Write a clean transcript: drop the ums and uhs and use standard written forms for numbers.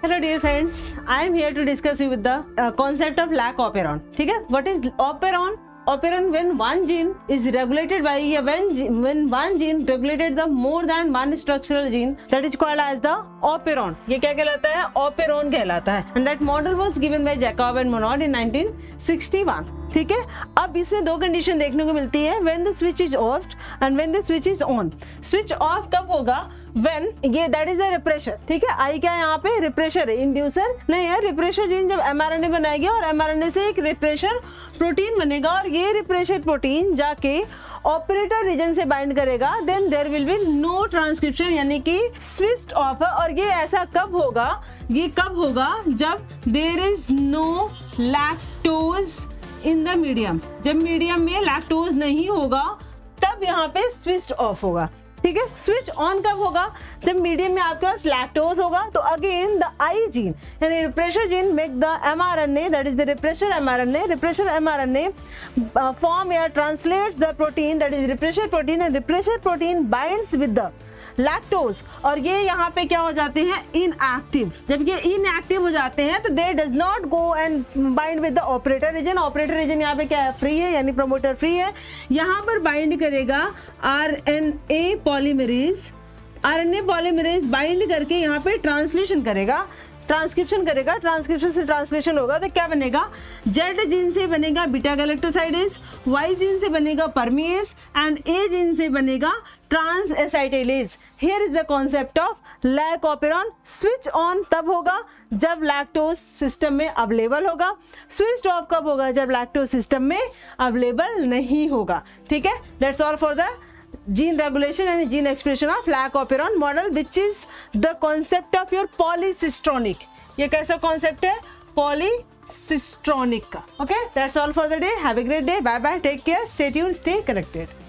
Hello dear friends, I am here to discuss you with the concept of lac operon. ठीक है, what is operon? Operon, when one gene is regulated by when one gene regulated the more than one structural gene, that is called as the operon. ये क्या कहलाता है? Operon कहलाता है. And that model was given by Jacob and Monod in 1961. ठीक है, अब इसमें दो कंडीशन देखने को मिलती है, when the switch is off and when the switch is on. Switch off कब होगा? When ये that is the repressor. ठीक है, आई क्या है यहाँ पे? रिप्रेशर है, इंड्यूसर नहीं है. रिप्रेशर जीन जब mRNA बनाएगी और mRNA से एक रिप्रेशर प्रोटीन बनेगा और ये रिप्रेशर प्रोटीन जाके ऑपरेटर रीजन से बाइंड करेगा, then there will be no transcription, यानी कि स्विच्ड ऑफ है. और ये ऐसा कब होगा? ये कब होगा? जब there is no lactose in the medium. जब मीडियम में लैक्टोज नहीं होगा तब यहाँ पे स्विच्ड ऑफ होगा. ठीक है, स्विच ऑन कब होगा? जब मीडियम में आपके पास लैक्टोज होगा. तो अगेन द आई जीन यानी repressor gene make the mRNA, that is the repressor mRNA. Repressor mRNA form या translates the protein, that is repressor protein, and repressor protein binds with the lactose. और ये यहाँ पे क्या हो जाते हैं? इनएक्टिव. जब ये इनएक्टिव हो जाते हैं तो दे does not go and bind with the operator region. Operator region यहाँ पे क्या है? फ्री है, यानी प्रमोटर फ्री है. यहाँ पर बाइंड करेगा RNA polymerase. RNA polymerase bind करके यहाँ पे ट्रांसलेशन करेगा, ट्रांसक्रिप्शन करेगा. ट्रांसक्रिप्शन से ट्रांसलेशन होगा तो क्या बनेगा? जेड जीन से बनेगा बीटा गैलेक्टोसाइडेज, वाई जीन से बनेगा परमीएज, एंड ए जीन से बनेगा transacetylase. Here is the concept of lac operon. Switch on तब होगा जब लैक्टोज सिस्टम में अवेलेबल होगा. स्विच ऑफ कब होगा? जब लैक्टोज सिस्टम में अवेलेबल नहीं होगा. ठीक है, that's all for the gene regulation and gene expression of lac operon model, which is the concept of your polycistronic. ये कैसा कॉन्सेप्ट है? polycistronic का. Okay, that's all for the day. Have a great day. Bye bye. Take care. Stay tuned. Stay connected.